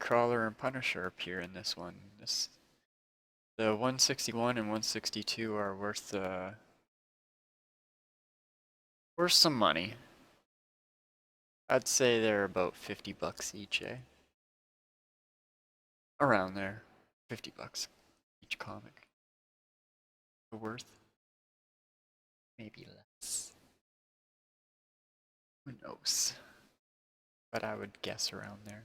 Nightcrawler and Punisher appear in this one. The 161 and 162 are worth some money. I'd say they're about $50 each, eh? Around there. $50 each comic. Worth? Maybe less. Who knows? But I would guess around there.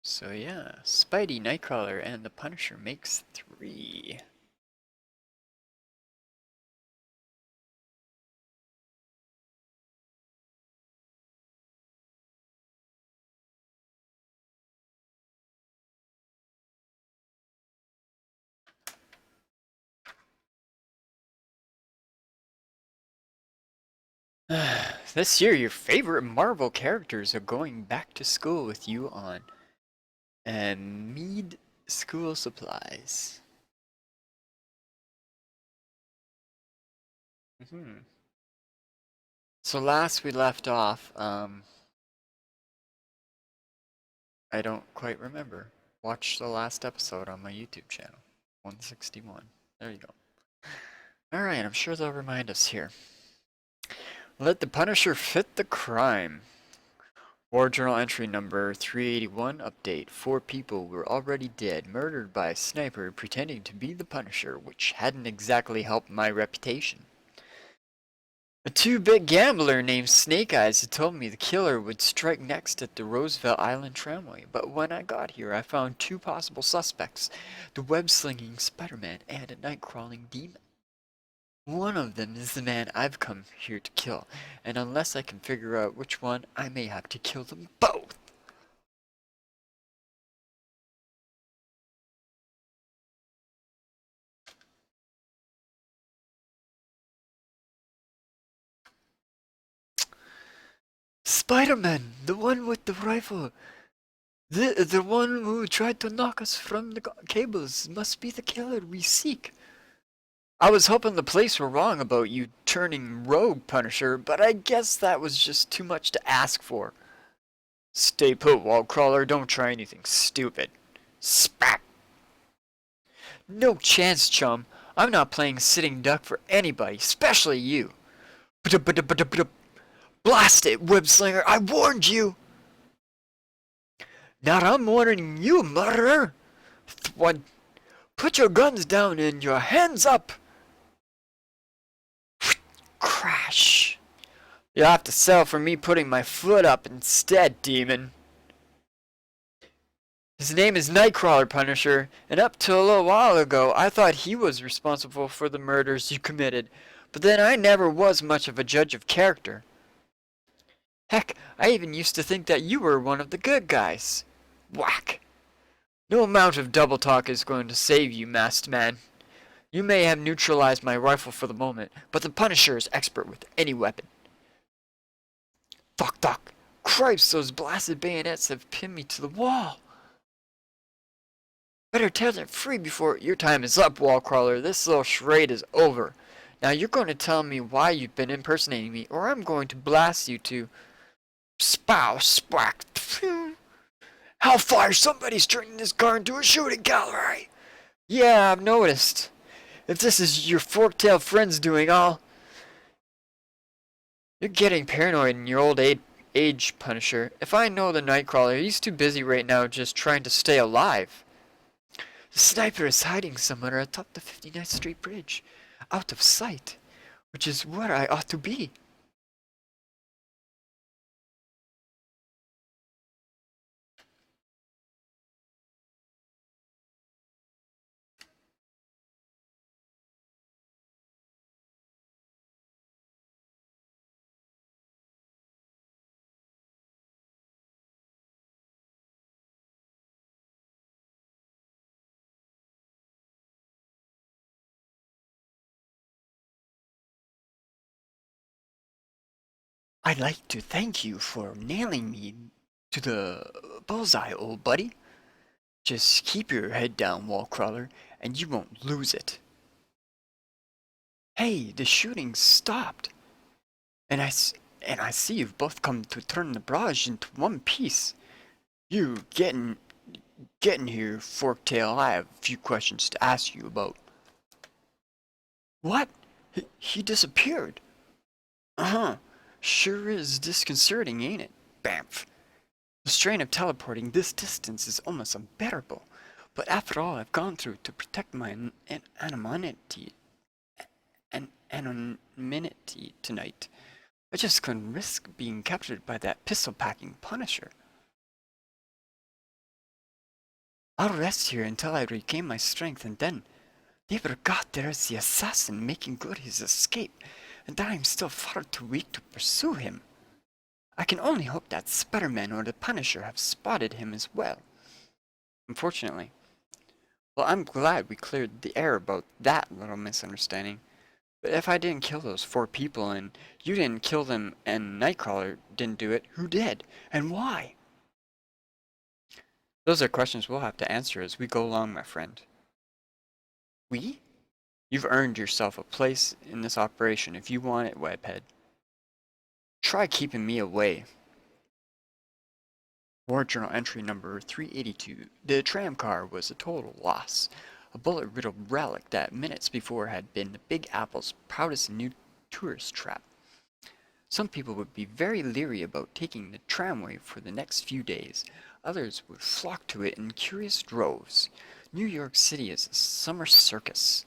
So yeah, Spidey, Nightcrawler, and the Punisher makes 3. This year, your favorite Marvel characters are going back to school with you on Mead School Supplies. So last we left off, I don't quite remember. Watch the last episode on my YouTube channel, 161. There you go. Alright, I'm sure they'll remind us here. Let the Punisher fit the crime. War Journal entry number 381 update. 4 people were already dead, murdered by a sniper pretending to be the Punisher, which hadn't exactly helped my reputation. A 2-bit gambler named Snake Eyes had told me the killer would strike next at the Roosevelt Island tramway, but when I got here I found 2 possible suspects, the web-slinging Spiderman and a night-crawling demon. One of them is the man I've come here to kill, and unless I can figure out which one, I may have to kill them both. Spiderman, the one with the rifle. The one who tried to knock us from the cables must be the killer we seek. I was hoping the police were wrong about you turning rogue, Punisher, but I guess that was just too much to ask for. Stay put, Wallcrawler. Don't try anything stupid. Spat! No chance, chum. I'm not playing sitting duck for anybody, especially you. Blast it, web-slinger. I warned you. Now I'm warning you, murderer. Thwad. Put your guns down and your hands up. Crash. You'll have to settle for me putting my foot up instead, demon. His name is Nightcrawler, Punisher, and up till a little while ago I thought he was responsible for the murders you committed, but then I never was much of a judge of character. Heck, I even used to think that you were one of the good guys. Whack! No amount of double talk is going to save you, masked man. You may have neutralized my rifle for the moment, but the Punisher is expert with any weapon. Fuck, Doc. Cripes, those blasted bayonets have pinned me to the wall. Better tear them free before your time is up, Wallcrawler. This little charade is over. Now you're going to tell me why you've been impersonating me, or I'm going to blast you to... Spow, splack. Hellfire, somebody's turning this car into a shooting gallery. Yeah, I've noticed. If this is your fork-tailed friends doing all... You're getting paranoid in your old age, Punisher. If I know the Nightcrawler, he's too busy right now just trying to stay alive. The sniper is hiding somewhere atop the 59th Street Bridge, out of sight, which is where I ought to be. I'd like to thank you for nailing me to the bullseye, old buddy. Just keep your head down, Wallcrawler, and you won't lose it. Hey, the shooting stopped, and I see you've both come to turn the barrage into one piece. You getting here, Forktail. I have a few questions to ask you about. What? He disappeared. Uh-huh. Sure is disconcerting, ain't it? Bamf. The strain of teleporting this distance is almost unbearable. But after all I've gone through to protect my anonymity tonight, I just couldn't risk being captured by that pistol-packing Punisher. I'll rest here until I regain my strength, and then they forgot there is the assassin making good his escape, and that I'm still far too weak to pursue him. I can only hope that Spiderman or the Punisher have spotted him as well. Unfortunately. Well, I'm glad we cleared the air about that little misunderstanding. But if I didn't kill those 4 people, and you didn't kill them, and Nightcrawler didn't do it, who did? And why? Those are questions we'll have to answer as we go along, my friend. We? You've earned yourself a place in this operation if you want it, Webhead. Try keeping me away. War Journal entry number 382. The tram car was a total loss. A bullet-riddled relic that minutes before had been the Big Apple's proudest new tourist trap. Some people would be very leery about taking the tramway for the next few days. Others would flock to it in curious droves. New York City is a summer circus.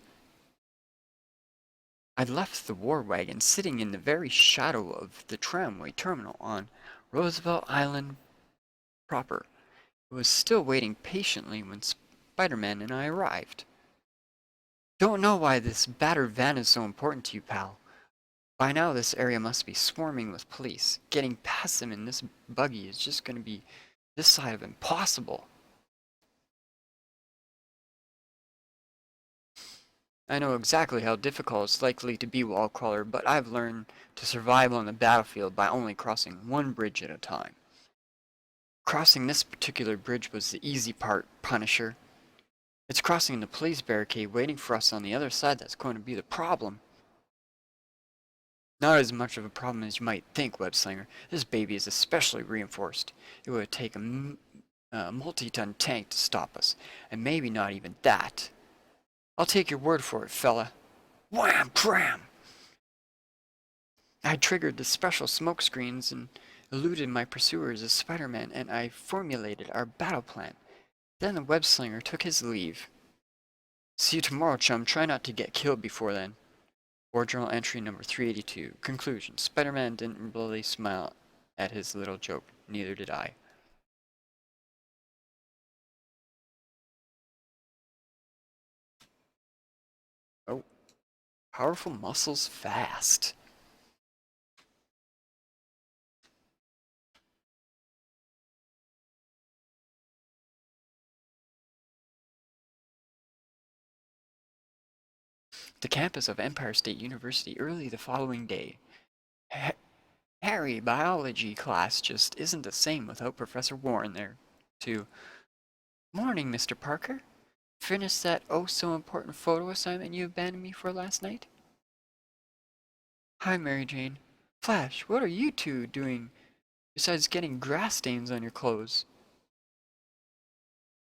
I left the war wagon sitting in the very shadow of the tramway terminal on Roosevelt Island proper. It was still waiting patiently when Spiderman and I arrived. Don't know why this battered van is so important to you, pal. By now this area must be swarming with police. Getting past them in this buggy is just going to be this side of impossible. I know exactly how difficult it's likely to be, Wallcrawler, but I've learned to survive on the battlefield by only crossing one bridge at a time. Crossing this particular bridge was the easy part, Punisher. It's crossing the police barricade waiting for us on the other side that's going to be the problem. Not as much of a problem as you might think, Webslinger. This baby is especially reinforced. It would take a multi-ton tank to stop us, and maybe not even that. I'll take your word for it, fella. Wham! Cram! I triggered the special smoke screens and eluded my pursuers as Spider-Man, and I formulated our battle plan. Then the web-slinger took his leave. See you tomorrow, chum. Try not to get killed before then. War Journal entry number 382. Conclusion. Spider-Man didn't really smile at his little joke. Neither did I. Oh. Powerful muscles fast. The campus of Empire State University early the following day. Harry, biology class just isn't the same without Professor Warren there, too. Morning, Mr. Parker. Finished that oh-so-important photo assignment you abandoned me for last night? Hi, Mary Jane. Flash, what are you two doing besides getting grass stains on your clothes?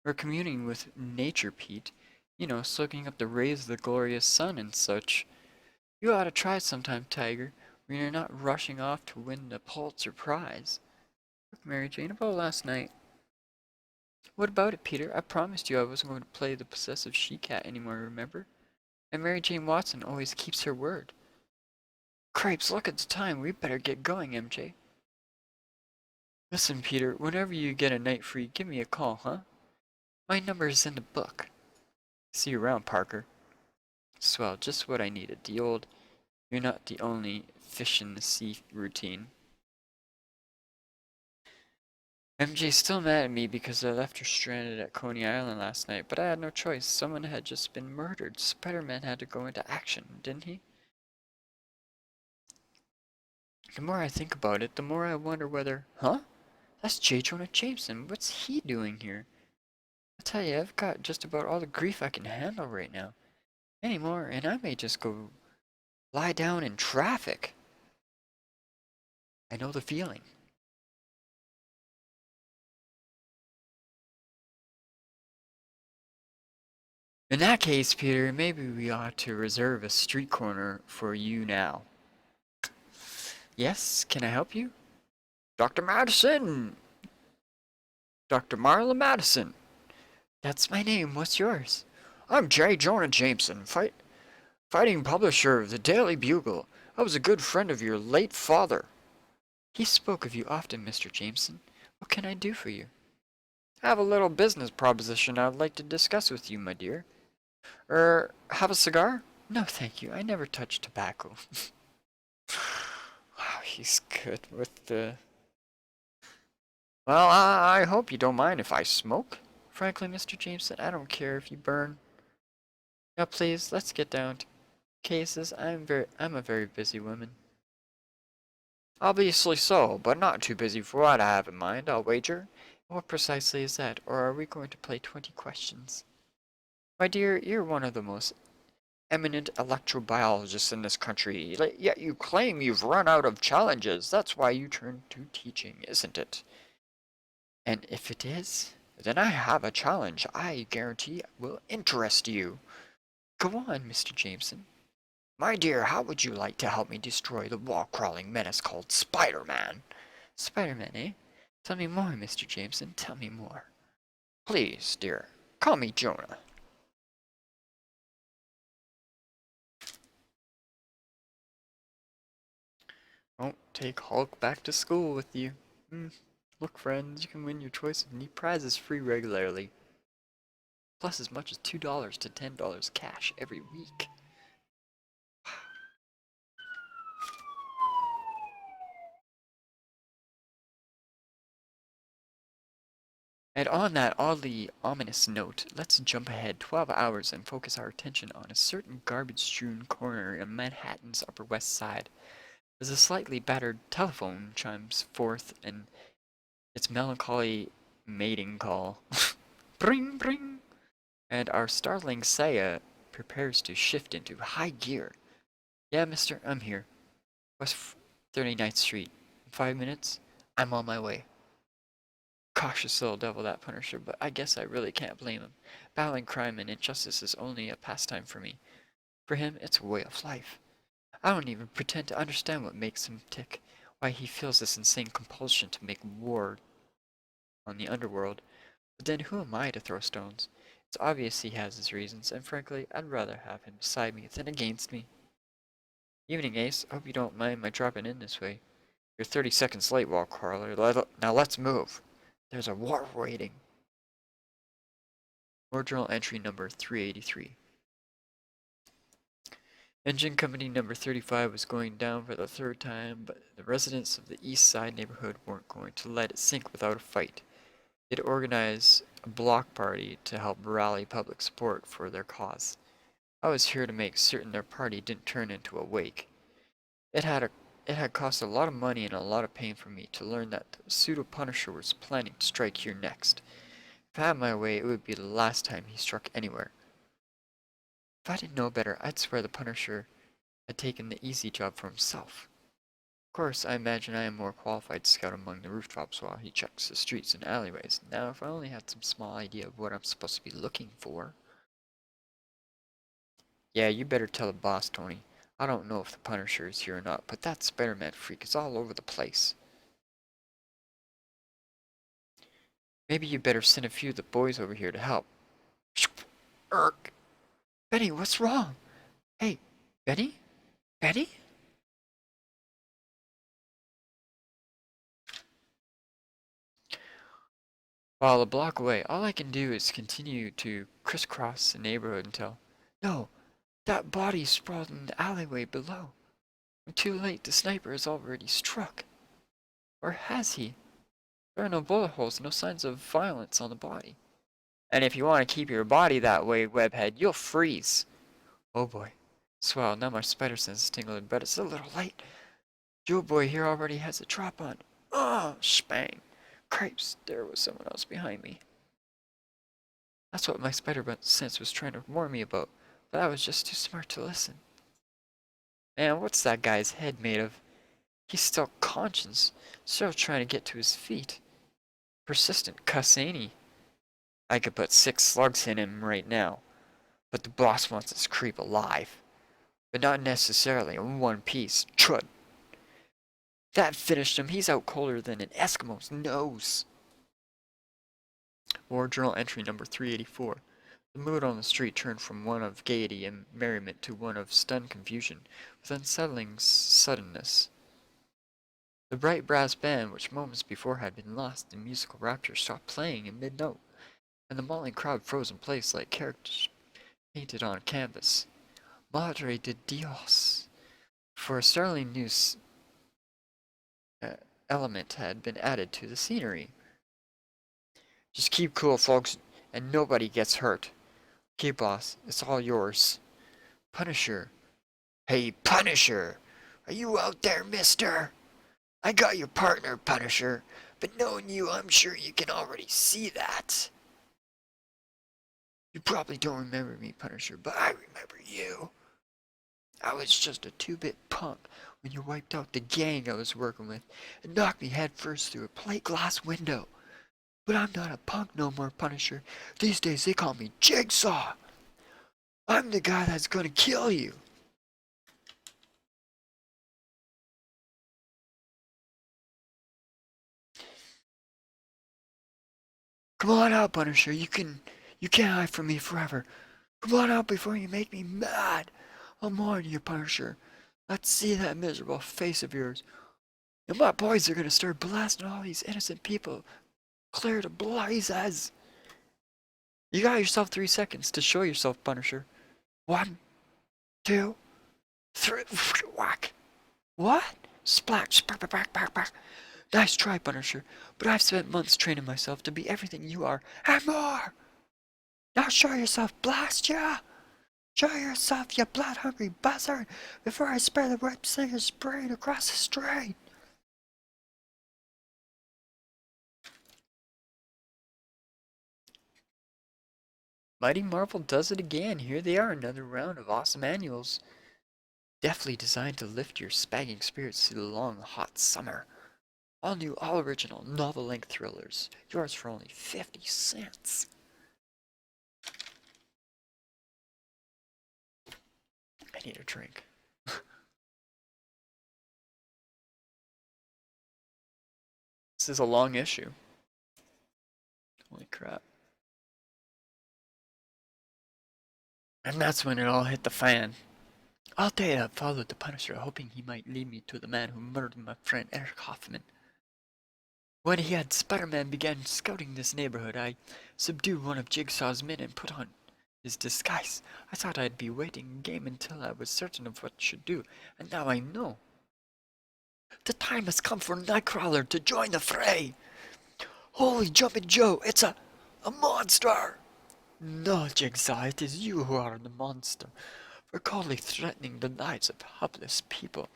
We're communing with nature, Pete. You know, soaking up the rays of the glorious sun and such. You ought to try sometime, Tiger, when you're not rushing off to win the Pulitzer Prize. Look, Mary Jane, about last night. What about it, Peter? I promised you I wasn't going to play the possessive she-cat anymore, remember? And Mary Jane Watson always keeps her word. Cripes, look at the time. We better get going, MJ. Listen, Peter, whenever you get a night free, give me a call, huh? My number is in the book. See you around, Parker. Swell, just what I needed. The old, you're not the only fish in the sea routine. MJ's still mad at me because I left her stranded at Coney Island last night, but I had no choice. Someone had just been murdered. Spider-Man had to go into action, didn't he? The more I think about it, the more I wonder whether... Huh? That's J. Jonah Jameson. What's he doing here? I tell you, I've got just about all the grief I can handle right now. Anymore, and I may just go Lie down in traffic. I know the feeling. In that case, Peter, maybe we ought to reserve a street corner for you now. Yes, can I help you? Dr. Madison! Dr. Marla Madison! That's my name. What's yours? I'm J. Jonah Jameson, fighting publisher of the Daily Bugle. I was a good friend of your late father. He spoke of you often, Mr. Jameson. What can I do for you? I have a little business proposition I'd like to discuss with you, my dear. Have a cigar? No, thank you. I never touch tobacco. Wow, he's good with the... Well, I hope you don't mind if I smoke. Frankly, Mr. Jameson, I don't care if you burn. Now, please, let's get down to cases. I'm a very busy woman. Obviously so, but not too busy for what I have in mind, I'll wager. What precisely is that, or are we going to play 20 questions? My dear, you're one of the most eminent electrobiologists in this country, yet you claim you've run out of challenges. That's why you turned to teaching, isn't it? And if it is, then I have a challenge I guarantee will interest you. Go on, Mr. Jameson. My dear, how would you like to help me destroy the wall-crawling menace called Spider-Man? Spider-Man, eh? Tell me more, Mr. Jameson. Tell me more. Please, dear, call me Jonah. Don't take Hulk back to school with you. Look, friends, you can win your choice of neat prizes free regularly. Plus as much as $2 to $10 cash every week. And on that oddly ominous note, let's jump ahead 12 hours and focus our attention on a certain garbage-strewn corner in Manhattan's Upper West Side. As a slightly battered telephone chimes forth in its melancholy mating call. Bring, bring! And our startling Saya prepares to shift into high gear. Yeah, mister, I'm here. West 39th Street. In 5 minutes, I'm on my way. Cautious little devil, that Punisher, but I guess I really can't blame him. Battling crime and injustice is only a pastime for me. For him, it's a way of life. I don't even pretend to understand what makes him tick, why he feels this insane compulsion to make war on the underworld. But then who am I to throw stones? It's obvious he has his reasons, and frankly, I'd rather have him beside me than against me. Evening, Ace. Hope you don't mind my dropping in this way. You're 30 seconds late, wall crawler. Now let's move. There's a war waiting. War journal entry number 383. Engine company number 35 was going down for the third time, but the residents of the East Side neighborhood weren't going to let it sink without a fight. They'd organize a block party to help rally public support for their cause. I was here to make certain their party didn't turn into a wake. It had cost a lot of money and a lot of pain for me to learn that the pseudo-Punisher was planning to strike here next. If I had my way, it would be the last time he struck anywhere. If I didn't know better, I'd swear the Punisher had taken the easy job for himself. Of course, I imagine I am more qualified to scout among the rooftops while he checks the streets and alleyways. Now, if I only had some small idea of what I'm supposed to be looking for. Yeah, you better tell the boss, Tony. I don't know if the Punisher is here or not, but that Spider-Man freak is all over the place. Maybe you better send a few of the boys over here to help. Erk! Benny, what's wrong? Hey, Benny? Benny? While a block away, all I can do is continue to crisscross the neighborhood until... No! That body sprawled in the alleyway below. I'm too late, the sniper has already struck. Or has he? There are no bullet holes, no signs of violence on the body. And if you want to keep your body that way, webhead, you'll freeze. Oh boy. Swell, now my spider sense is tingling, but it's a little late. Jewel boy here already has a drop on. Oh, spang. Cripes, there was someone else behind me. That's what my spider sense was trying to warn me about, but I was just too smart to listen. Man, what's that guy's head made of? He's still conscious, still trying to get to his feet. Persistent cuss, ain't he? I could put 6 slugs in him right now, but the boss wants his creep alive. But not necessarily in one piece. Chud. That finished him. He's out colder than an Eskimo's nose. War Journal entry number 384. The mood on the street turned from one of gaiety and merriment to one of stunned confusion, with unsettling suddenness. The bright brass band, which moments before had been lost in musical rapture, stopped playing in mid-note, and the mauling crowd froze in place like characters painted on a canvas. Madre de Dios! For a startling new element had been added to the scenery. Just keep cool, folks, and nobody gets hurt. Okay, boss, it's all yours. Punisher. Hey, Punisher! Are you out there, mister? I got your partner, Punisher, but knowing you, I'm sure you can already see that. You probably don't remember me, Punisher, but I remember you. I was just a 2-bit punk when you wiped out the gang I was working with and knocked me headfirst through a plate glass window. But I'm not a punk no more, Punisher. These days they call me Jigsaw. I'm the guy that's gonna kill you. Come on out, Punisher. You can't hide from me forever. Come on out before you make me mad. I'll warn you, Punisher. Let's see that miserable face of yours. And my boys are gonna start blasting all these innocent people clear to blazes. You got yourself 3 seconds to show yourself, Punisher. 1, 2, 3, whack. What? Splash, back, back, back, back. Nice try, Punisher, but I've spent months training myself to be everything you are, and more! Now show yourself, blast ya! Show yourself, you blood-hungry buzzard, before I spare the web singer's brain across the street! Mighty Marvel does it again. Here they are, another round of awesome annuals. Deftly designed to lift your spagging spirits through the long, hot summer. All new, all original, novel-length thrillers. Yours for only 50 cents. I need a drink. This is a long issue. Holy crap. And that's when it all hit the fan. All day I followed the Punisher, hoping he might lead me to the man who murdered my friend Eric Hoffman. When he had Spiderman began scouting this neighborhood, I subdued one of Jigsaw's men and put on his disguise. I thought I'd be waiting game until I was certain of what I should do, and now I know. The time has come for Nightcrawler to join the fray! Holy Jumpin' Joe, it's a monster! No, Jigsaw, it is you who are the monster, for coldly threatening the lives of helpless people.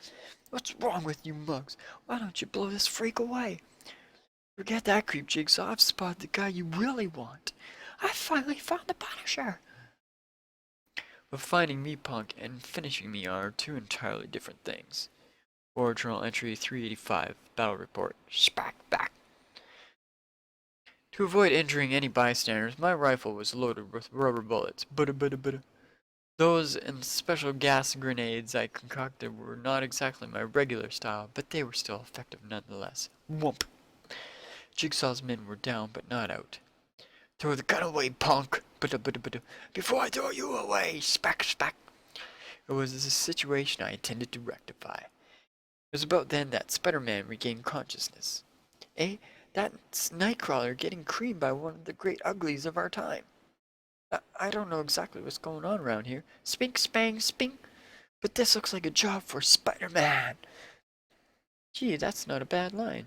What's wrong with you mugs? Why don't you blow this freak away? Forget that creep, Jigsaw. I've spotted the guy you really want. I finally found the Punisher! But finding me, punk, and finishing me are 2 entirely different things. War Journal entry 385, Battle Report. Spack back. To avoid injuring any bystanders, my rifle was loaded with rubber bullets. Butta. Those and special gas grenades I concocted were not exactly my regular style, but they were still effective nonetheless. Whoomp! Jigsaw's men were down, but not out. Throw the gun away, punk! Butta. Before I throw you away! Spack! It was a situation I intended to rectify. It was about then that Spider-Man regained consciousness. That's Nightcrawler getting creamed by one of the great uglies of our time. I don't know exactly what's going on around here. Spink, spang, spink! But this looks like a job for Spider-Man! Gee, that's not a bad line.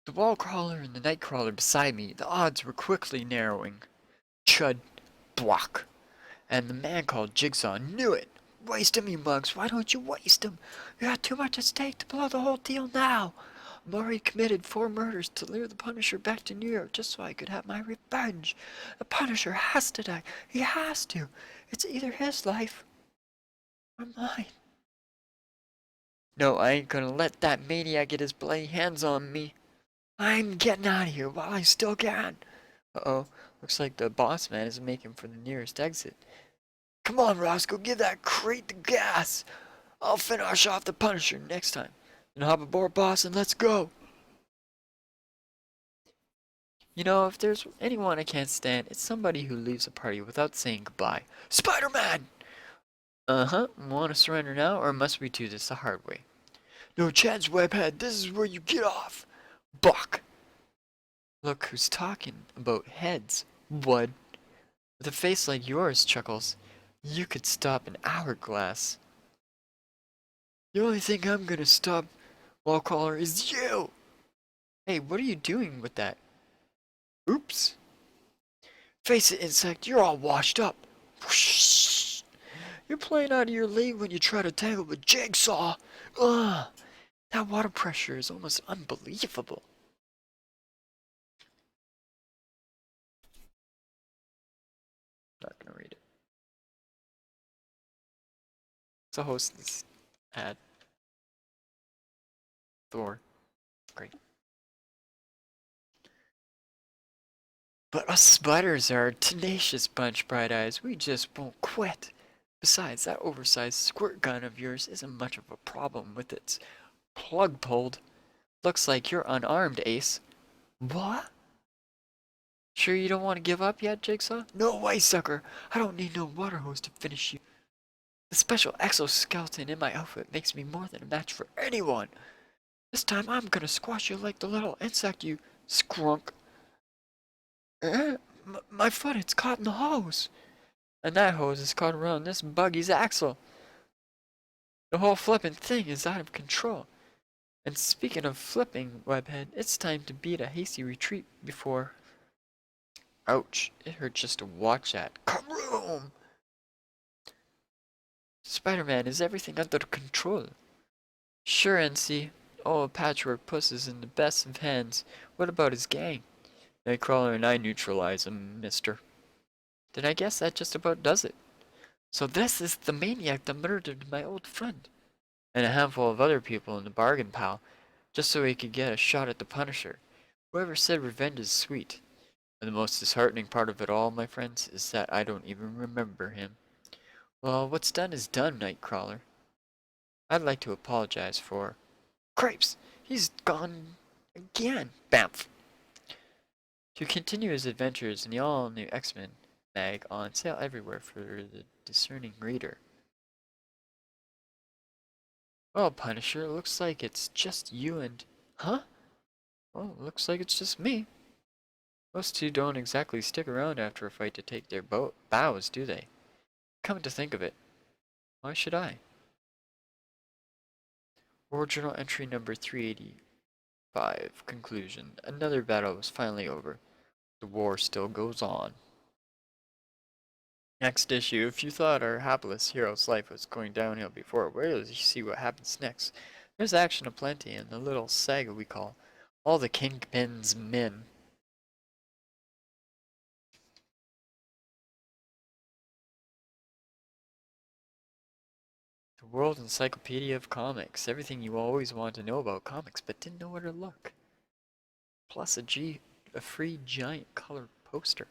The wall crawler and the night crawler beside me, the odds were quickly narrowing. Chud. Block. And the man called Jigsaw knew it. Waste him, you mugs. Why don't you waste him? You got too much at stake to blow the whole deal now. Murray committed 4 murders to lure the Punisher back to New York just so I could have my revenge. The Punisher has to die. He has to. It's either his life or mine. No, I ain't gonna let that maniac get his bloody hands on me. I'm getting out of here while I still can. Uh-oh, looks like the boss man is making for the nearest exit. Come on, Roscoe, give that crate the gas. I'll finish off the Punisher next time. Then hop aboard, boss, and let's go. You know, if there's anyone I can't stand, it's somebody who leaves a party without saying goodbye. Spider-Man! Uh-huh, want to surrender now, or must we do this the hard way? No chance, Webhead, this is where you get off. Buck! Look who's talking about heads, Wood. With a face like yours, Chuckles, you could stop an hourglass. The only thing I'm gonna stop, Wallcaller, is you! Hey, what are you doing with that? Oops. Face it, Insect, you're all washed up. Whoosh. You're playing out of your league when you try to tangle with Jigsaw. Ugh, that water pressure is almost unbelievable. Not gonna read it. It's a host this ad. Thor. Great. But us spiders are a tenacious bunch, Bright Eyes. We just won't quit. Besides, that oversized squirt gun of yours isn't much of a problem with its plug pulled. Looks like you're unarmed, Ace. What? Sure you don't want to give up yet, Jigsaw? No way, sucker! I don't need no water hose to finish you. The special exoskeleton in my outfit makes me more than a match for anyone. This time I'm gonna squash you like the little insect you skrunk. My foot, it's caught in the hose. And that hose is caught around this buggy's axle. The whole flippin' thing is out of control. And speaking of flipping, Webhead, it's time to beat a hasty retreat before... Ouch, it hurt just to watch that. Karoom! Spider-Man, is everything under control? Sure, NC. Old Patchwork Puss is in the best of hands. What about his gang? Nightcrawler and I neutralize him, mister. Then I guess that just about does it. So this is the maniac that murdered my old friend. And a handful of other people in the bargain, pal. Just so he could get a shot at the Punisher. Whoever said revenge is sweet. And the most disheartening part of it all, my friends, is that I don't even remember him. Well, what's done is done, Nightcrawler. I'd like to apologize for... Cripes! He's gone again! Bamf! To continue his adventures in the all-new X-Men mag on sale everywhere for the discerning reader. Well, Punisher, looks like it's just you and... Huh? Well, looks like it's just me. Those two don't exactly stick around after a fight to take their bows, do they? Come to think of it, why should I? War Journal entry number 385. Conclusion. Another battle was finally over. The war still goes on. Next issue. If you thought our hapless hero's life was going downhill before, wait till you see what happens next. There's action aplenty in the little saga we call All the Kingpin's Men. The World Encyclopedia of Comics. Everything you always wanted to know about comics, but didn't know where to look. Plus a free giant colored poster.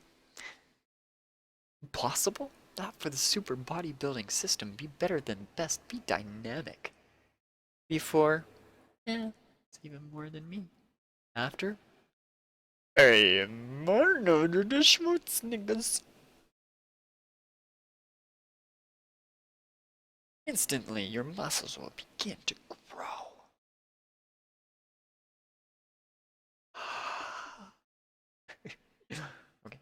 Impossible? Not for the super bodybuilding system. Be better than best. Be dynamic. Before, it's even more than me. After, I am Arnold the Schwarzenegger. Instantly, your muscles will begin to grow. Okay.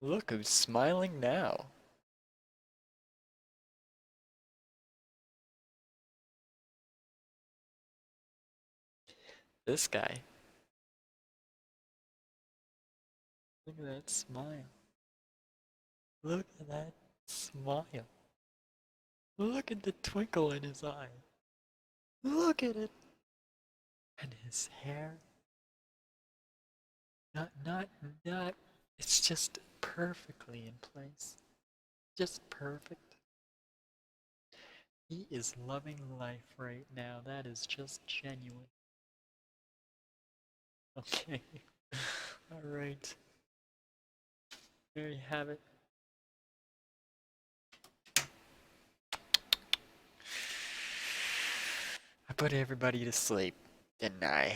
Look who's smiling now. This guy. Look at that smile. Look at that smile. Look at the twinkle in his eye. Look at it. And his hair. Not. It's just perfectly in place. Just perfect. He is loving life right now. That is just genuine. Okay. Alright. There you have it. I put everybody to sleep, didn't I?